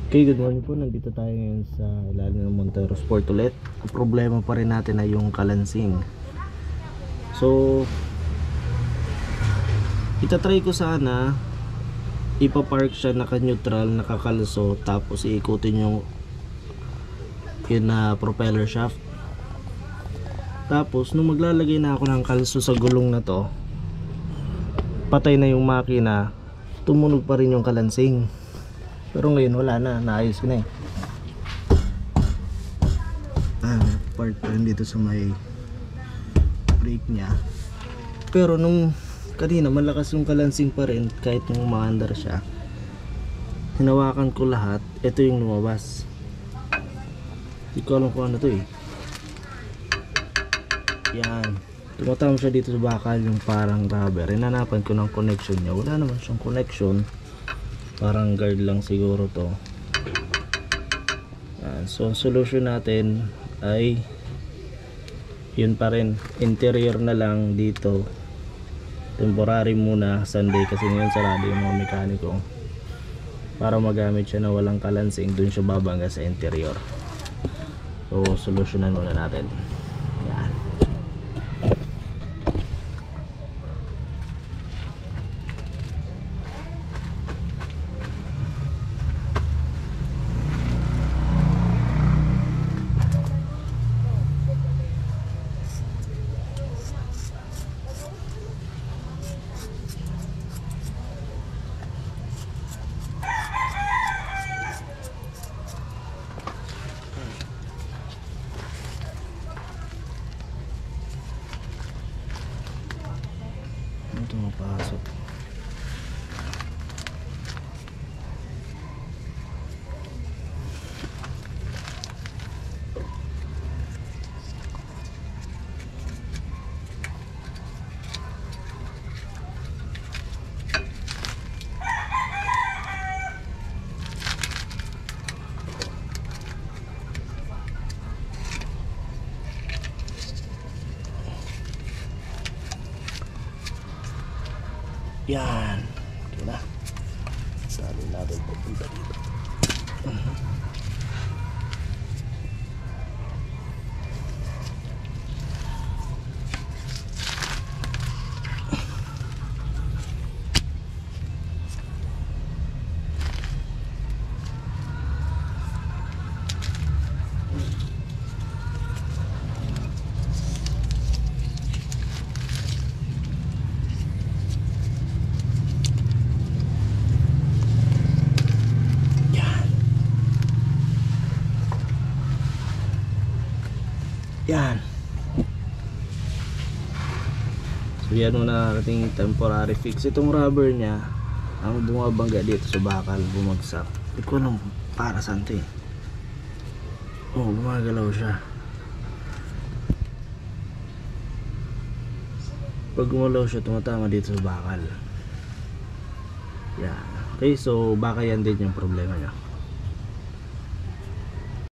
Okay, good morning po. Nandito tayo ngayon sa ilalim ng Montero Sport ulit. Ang problema pa rin natin ay yung kalansing. So, itatry ko sana ipapark siya naka-neutral, nakakalso, tapos iikutin yung yun na propeller shaft. Tapos, nung maglalagay na ako ng kalso sa gulong na to, patay na yung makina, tumunog pa rin yung kalansing. Pero ngayon wala na, naayos ko na eh. Part pa rin dito sa may brake nya. Pero nung kanina malakas yung kalansing pa rin kahit nung umaandar siya. Hinawakan ko lahat, ito yung lumabas. Hindi ko alam kung ano to eh. Yan, tumatama siya dito sa bakal, yung parang rubber. Hinanapan ko ng connection nya, wala naman siyang connection. Parang guard lang siguro to. So ang solution natin ay yun pa rin, interior na lang dito. Temporary muna Sunday kasi ngayon sarado yung mga mekaniko, para magamit siya na walang kalansing. Dun siya babangga sa interior. So solusyonan muna natin. Yan. Ito mapasok. Yan. Okay na. Sali natin pupunta dito. Yan. So yan muna ating temporary fix. Itong rubber nya ang bumabangga dito sa bakal, bumagsak. Hindi ko alam para saan ito eh. Oh, gumagalaw siya. Pag gumalaw siya, tumatama dito sa bakal. Yan. Okay, so baka yan din yung problema nya.